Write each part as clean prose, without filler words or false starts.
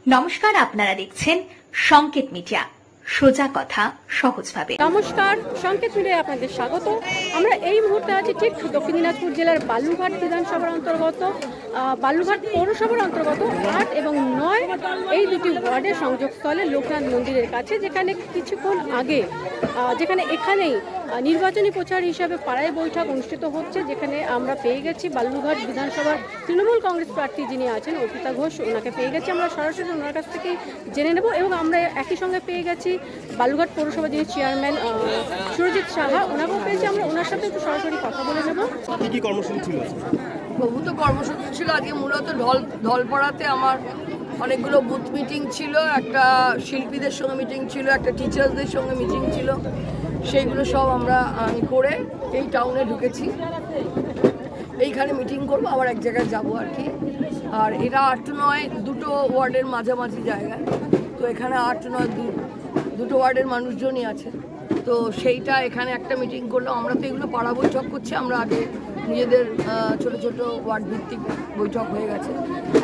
নমস্কার, আপনারা দেখছেন সংকেত মিডিয়া, সোজা কথা সহজভাবে। নমস্কার, সংকেত মিডিয়ায় আপনাদের স্বাগত। আমরা এই মুহূর্তে আছি ঠিক দক্ষিণ দিনাজপুর জেলার বালুরঘাট বিধানসভার অন্তর্গত বালুরঘাট পৌরসভার অন্তর্গত 8 এবং 9 এই দুটি ওয়ার্ডের সংযোগস্থলে লোকনাথ মন্দিরের কাছে, যেখানে কিছুক্ষণ আগে এখানেই নির্বাচনী প্রচার হিসাবে পাড়ায় বৈঠক অনুষ্ঠিত হচ্ছে, যেখানে আমরা পেয়ে গেছি বালুরঘাট বিধানসভার তৃণমূল কংগ্রেস প্রার্থী যিনি আছেন অর্পিতা ঘোষ, ওনাকে পেয়ে গেছি। আমরা সরাসরি ওনার কাছ থেকেই জেনে নেব এবং আমরা একই সঙ্গে পেয়ে গেছি বালুরঘাট পৌরসভা যিনি চেয়ারম্যান সুরজিৎ সাহা, ওনাকেও পেয়েছি। আমরা ওনার সাথে একটু সরাসরি কথা বলে নেব। কি কর্মসূচি ছিল? বহুত কর্মসূচি ছিল আজকে। মূলত ঢলপাড়াতে আমার অনেকগুলো বুথ মিটিং ছিল, একটা শিল্পীদের সঙ্গে মিটিং ছিল, একটা টিচার্সদের সঙ্গে মিটিং ছিল। সেইগুলো সব আমি করে এই টাউনে ঢুকেছি। এইখানে মিটিং করবো, আবার এক জায়গায় যাবো আর কি। আর এটা 8-9 দুটো ওয়ার্ডের মাঝামাঝি জায়গায়, তো এখানে 8-9 দুটো ওয়ার্ডের মানুষজনই আছে। তো সেইটা এখানে একটা মিটিং করলাম। আমরা তো এগুলো পাড়া বৈঠক করছি, আমরা আগে নিজেদের ছোট ছোট ওয়ার্ড ভিত্তিক বৈঠক হয়ে গেছে,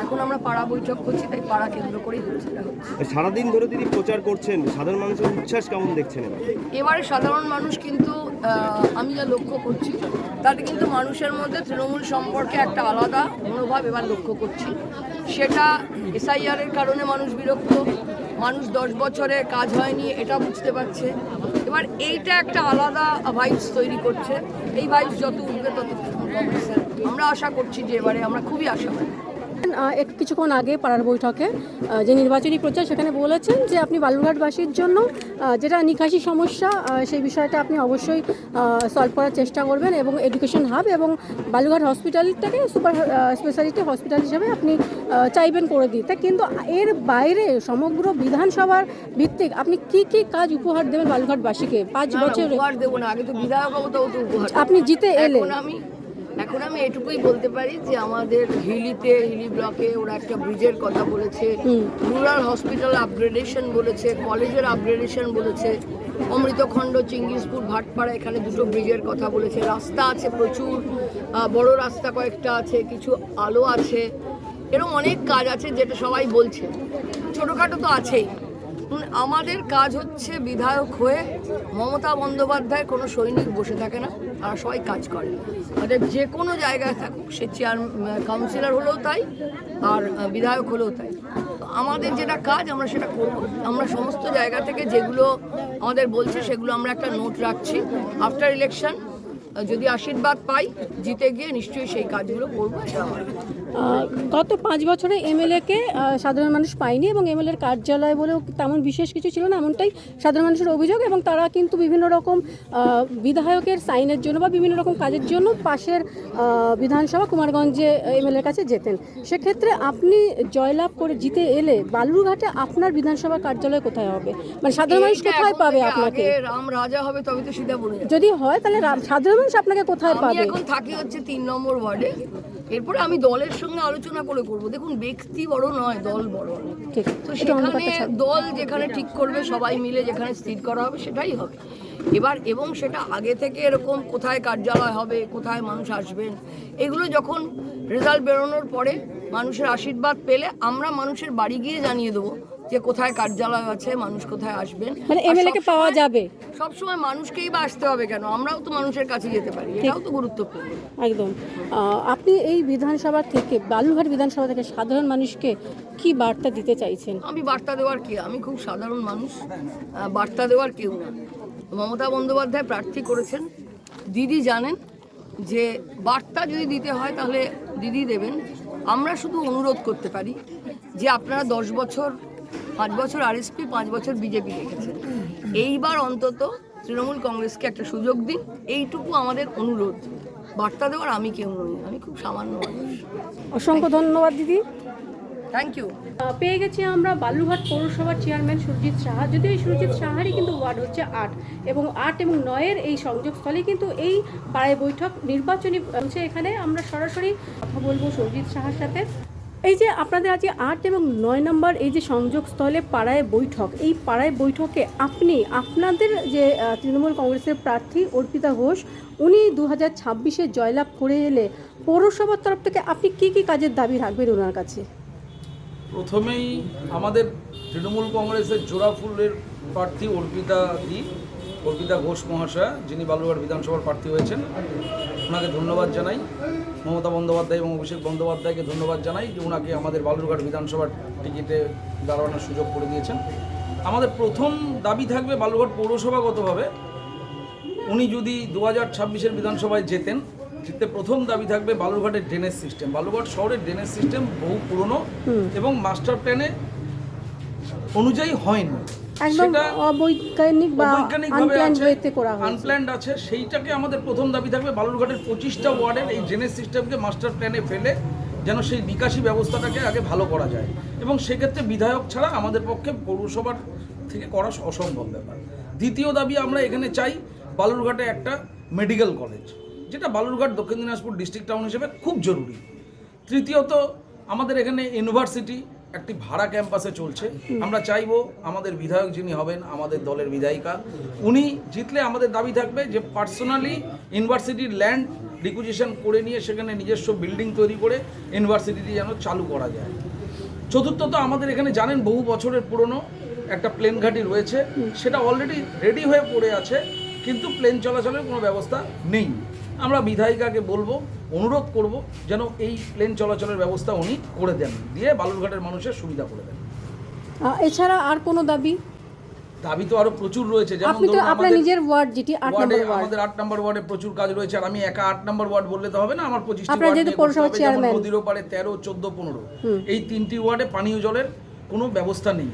এখন আমরা পাড়া বৈঠক করছি, তাই পাড়া কেন্দ্র করেই হচ্ছে। সারাদিন ধরে তিনি প্রচার করছেন, সাধারণ মানুষের উচ্ছ্বাস কেমন দেখছেন? এবারে সাধারণ মানুষ কিন্তু আমি যা লক্ষ্য করছি তাতে কিন্তু মানুষের মধ্যে তৃণমূল সম্পর্কে একটা আলাদা মনোভাব এবার লক্ষ্য করছি। সেটা SIR এর কারণে মানুষ বিরক্ত, মানুষ 10 বছরে কাজ হয়নি এটা বুঝতে পারছে। এবার এইটা একটা আলাদা ভাইবস তৈরি করছে। এই ভাইবস যত উঠবে তত কংগ্রেসের আমরা আশা করছি যে এবারে আমরা খুবই আশাবাদী। কিছুক্ষণ আগে পাড়ার বৈঠকে যে নির্বাচনী প্রচার, সেখানে বলেছেন যে আপনি বালুরঘাটবাসীর জন্য যেটা নিকাশি সমস্যা সেই বিষয়টা আপনি অবশ্যই সলভ করার চেষ্টা করবেন এবং এডুকেশন হাব এবং বালুরঘাট হসপিটালটাকে সুপার স্পেশালিটি হসপিটাল হিসেবে আপনি চাইবেন করে দিতে। কিন্তু এর বাইরে সমগ্র বিধানসভার ভিত্তিক আপনি কি কি কাজ উপহার দেবেন বালুরঘাটবাসীকে 5 বছর? উপহার দেবো না, আগে তো বিধায়ক হবো, তো উপহার আপনি জিতে এলে। এখন আমি এটুকুই বলতে পারি যে আমাদের হিলি ব্লকে ওরা একটা ব্রিজের কথা বলেছে, রুরাল হসপিটাল আপগ্রেডেশন বলেছে, কলেজের আপগ্রেডেশন বলেছে, অমৃতখণ্ড, চিঙ্গিসপুর, ভাটপাড়া এখানে দুটো ব্রিজের কথা বলেছে। রাস্তা আছে প্রচুর, বড় রাস্তা কয়েকটা আছে, কিছু আলো আছে, এরকম অনেক কাজ আছে যেটা সবাই বলছে। ছোটোখাটো তো আছেই। আমাদের কাজ হচ্ছে বিধায়ক হয়ে মমতা বন্দ্যোপাধ্যায় কোনো সৈনিক বসে থাকে না, তারা সবাই কাজ করে। অর্থাৎ যে কোনো জায়গায় থাকুক, সে কাউন্সিলর হলেও তাই আর বিধায়ক হলেও তাই। আমাদের যেটা কাজ আমরা সেটা করব। আমরা সমস্ত জায়গা থেকে যেগুলো আমাদের বলছে সেগুলো আমরা একটা নোট রাখছি। আফটার ইলেকশন যদি আশীর্বাদ পাই, জিতে গিয়ে নিশ্চয়ই সেই কাজগুলো করবো। গত 5 বছরে MLA-কে সাধারণ মানুষ পায়নি এবং MLA-র কার্যালয় বলেও তেমন বিশেষ কিছু ছিল না, এমনটাই সাধারণ মানুষের অভিযোগ। এবং তারা কিন্তু বিভিন্ন রকম বিধায়কের সাইনের জন্য বা বিভিন্ন রকম কাজের জন্য পাশের বিধানসভা কুমারগঞ্জে MLA-র কাছে যেতেন। সেক্ষেত্রে আপনি জয়লাভ করে জিতে এলে বালুরঘাটে আপনার বিধানসভা কার্যালয় কোথায় হবে? মানে সাধারণ মানুষ কোথায় পাবে আপনাকে? রাম রাজা হবে তবে তো সিধা বলে যাবে। যদি হয় তাহলে সাধারণ মানুষ আপনাকে কোথায় পাবে? আমি এখন থাকি হচ্ছে 3 নম্বর ওয়ার্ডে। এরপরে আমি দলের সঙ্গে আলোচনা করে করব। দেখুন, ব্যক্তি বড় নয়, দল বড়। তো সেখানে দল যেখানে ঠিক করবে, সবাই মিলে যেখানে স্থির করা হবে সেটাই হবে এবার। এবং সেটা আগে থেকে এরকম কোথায় কার্যালয় হবে, কোথায় মানুষ আসবেন, এগুলো যখন রেজাল্ট বেরোনোর পরে মানুষের আশীর্বাদ পেলে আমরা মানুষের বাড়ি গিয়ে জানিয়ে দেবো যে কোথায় কার্যালয় আছে, মানুষ কোথায় আসবেন। মানে MLA-কে পাওয়া যাবে সবসময়। মানুষকেই বা আসতে হবে কেন? আমরাও তো মানুষের কাছে যেতে পারি, এটাও তো গুরুত্বপূর্ণ। একদম। আপনি এই বিধানসভা থেকে, বালুরঘাট বিধানসভা থেকে সাধারণ মানুষকে কি বার্তা দিতে চাইছেন? আমি বার্তা দেওয়ার কি, আমি খুব সাধারণ মানুষ, বার্তা দেওয়ার কেউ না। মমতা বন্দ্যোপাধ্যায় প্রার্থী করেছেন, দিদি জানেন যে বার্তা যদি দিতে হয় তাহলে দিদি দেবেন। আমরা শুধু অনুরোধ করতে পারি যে আপনারা 10 বছর 5 বছর RSP, 5 বছর বিজেপি দেখেছেন, এইবার অন্তত তৃণমূল কংগ্রেসকে একটা সুযোগ দিন, এইটুকু আমাদের অনুরোধ। বার্তা দেওয়ার আমি কেউ নই, আমি খুব সামান্য মানুষ। অসংখ্য ধন্যবাদ দিদি, থ্যাংক ইউ। পেয়ে গেছি আমরা বালুরঘাট পৌরসভার চেয়ারম্যান সুরজিৎ সাহা। যদি এই সুরজিৎ সাহারই কিন্তু ওয়ার্ড হচ্ছে 8 এবং 9-এর এই সংযোগস্থলে কিন্তু এই পাড়ায় বৈঠক নির্বাচনী হচ্ছে। এখানে আমরা সরাসরি কথা বলবো সুরজিৎ সাহার সাথে। এই যে আপনাদের আজকে 8 এবং 9 নম্বর এই যে সংযোগস্থলে পাড়ায় বৈঠক, এই পাড়ায় বৈঠকে আপনি আপনাদের যে তৃণমূল কংগ্রেসের প্রার্থী অর্পিতা ঘোষ, উনি 2026-এ জয়লাভ করে এলে পৌরসভার তরফ থেকে আপনি কি কি কাজের দাবি রাখবেন ওনার কাছে? প্রথমেই আমাদের তৃণমূল কংগ্রেসের জোড়াফুলের প্রার্থী অর্পিতা ঘোষ মহাশয়া, যিনি বালুরঘাট বিধানসভার প্রার্থী হয়েছেন, ওনাকে ধন্যবাদ জানাই। মমতা বন্দ্যোপাধ্যায় এবং অভিষেক বন্দ্যোপাধ্যায়কে ধন্যবাদ জানাই যে ওনাকে আমাদের বালুরঘাট বিধানসভার টিকিটে দাঁড়ানোর সুযোগ করে দিয়েছেন। আমাদের প্রথম দাবি থাকবে বালুরঘাট পৌরসভাগতভাবে উনি যদি 2026-এর বিধানসভায় জিততে প্রথম দাবি থাকবে বালুরঘাটের ড্রেনেজ সিস্টেম। বালুরঘাট শহরের ড্রেনেজ সিস্টেম বহু পুরনো এবং মাস্টার প্ল্যানে অনুযায়ী হয়নি, একদম অবৈজ্ঞানিক বা আনপ্ল্যান্ড ওয়েতে করা হয়েছে, আনপ্ল্যান্ড আছে। সেইটাকে আমাদের প্রথম দাবি থাকবে বালুরঘাটের 25টা ওয়ার্ডের এই ড্রেনেজ সিস্টেমকে মাস্টার প্ল্যানে ফেলে যেন সেই নিকাশি ব্যবস্থাটাকে আগে ভালো করা যায়, এবং সেক্ষেত্রে বিধায়ক ছাড়া আমাদের পক্ষে পৌরসভার থেকে করা অসম্ভব ব্যাপার। দ্বিতীয় দাবি আমরা এখানে চাই বালুরঘাটে একটা মেডিকেল কলেজ, যেটা বালুরঘাট দক্ষিণ দিনাজপুর ডিস্ট্রিক্ট টাউন হিসেবে খুব জরুরি। তৃতীয়ত আমাদের এখানে ইউনিভার্সিটি একটি ভাড়া ক্যাম্পাসে চলছে। আমরা চাইবো আমাদের বিধায়ক যিনি হবেন, আমাদের দলের বিধায়িকা, উনি জিতলে আমাদের দাবি থাকবে যে পার্সোনালি ইউনিভার্সিটির ল্যান্ড রিকুইজিশন করে নিয়ে সেখানে নিজস্ব বিল্ডিং তৈরি করে ইউনিভার্সিটিটি যেন চালু করা যায়। চতুর্থত আমাদের এখানে জানেন বহু বছরের পুরনো একটা প্লেন ঘাঁটি রয়েছে, সেটা অলরেডি রেডি হয়ে পড়ে আছে, কিন্তু প্লেন চলাচলের কোনো ব্যবস্থা নেই। আমরা বিধায়িকাকে বলবো, অনুরোধ করব যেন এই প্লেন চলাচলের ব্যবস্থা উনি করে দেন, দিয়ে বালুরঘাটের মানুষের সুবিধা করে দেন। এছাড়া আর কোনো দাবি? দাবি তো আরো প্রচুর রয়েছে, যেমন আপনি তো আপনার নিজের ওয়ার্ড যেটি 8 নম্বর ওয়ার্ড, আমাদের 8 নম্বর ওয়ার্ডে প্রচুর কাজ রয়েছে। আর আমি একা 8 নম্বর ওয়ার্ড বললে তো হবে না, আমার 25টি আপনারা ওয়ার্ড যেহেতু নিয়ে পৌরসভার করতে হবে। যেমন চেয়ারম্যান, নদীর ওপারে 13, 14, 15 এই 3টি ওয়ার্ডে পানীয় জলের কোনো ব্যবস্থা নেই,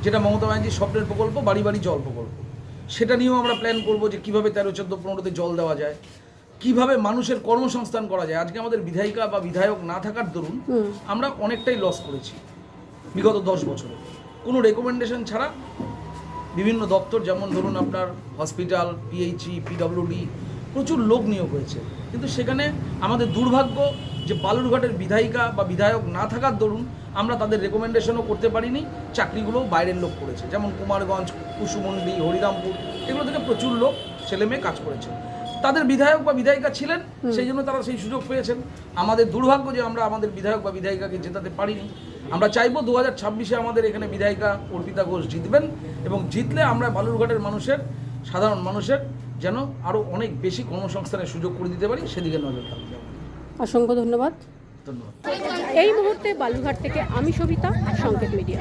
যেটা মমতা ব্যানার্জির স্বপ্নের প্রকল্প বাড়ি বাড়ি জল প্রকল্প। সেটা নিয়েও আমরা প্ল্যান করব যে কীভাবে 13, 14, 15তে জল দেওয়া যায়, কিভাবে মানুষের কর্মসংস্থান করা যায়। আজকে আমাদের বিধায়িকা বা বিধায়ক না থাকার দরুন আমরা অনেকটাই লস করেছি বিগত 10 বছরে। কোনো রেকমেন্ডেশন ছাড়া বিভিন্ন দপ্তর, যেমন ধরুন আপনার হসপিটাল, পিএইচই, পিডব্লিউডি, প্রচুর লোক নিয়োগ হয়েছে, কিন্তু সেখানে আমাদের দুর্ভাগ্য যে বালুরঘাটের বিধায়িকা বা বিধায়ক না থাকার দরুন আমরা তাদের রেকমেন্ডেশনও করতে পারিনি, চাকরিগুলো বাইরের লোক করেছে। যেমন কুমারগঞ্জ, কুসুমন্ডি, হরিরামপুর, এগুলো থেকে প্রচুর লোক ছেলে মেয়ে কাজ করেছে। তাদের বিধায়ক বা বিধায়িকা ছিলেন, সেই জন্য তারা সেই সুযোগ পেয়েছেন। আমাদের দুর্ভাগ্য যে আমরা আমাদের বিধায়ক বা বিধায়িকাকে জেতাতে পারিনি। আমরা চাইবো 2026-এ আমাদের এখানে বিধায়িকা অর্পিতা ঘোষ জিতবেন, এবং জিতলে আমরা বালুরঘাটের মানুষের, সাধারণ মানুষের যেন আরও অনেক বেশি কর্মসংস্থানের সুযোগ করে দিতে পারি, সেদিকে নজর রাখতে হবে। অসংখ্য ধন্যবাদ। ধন্যবাদ। এই মুহূর্তে বালুরঘাট থেকে আমি সবিতা, সংকেত media.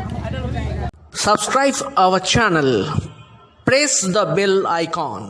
Subscribe our channel. Press the bell icon.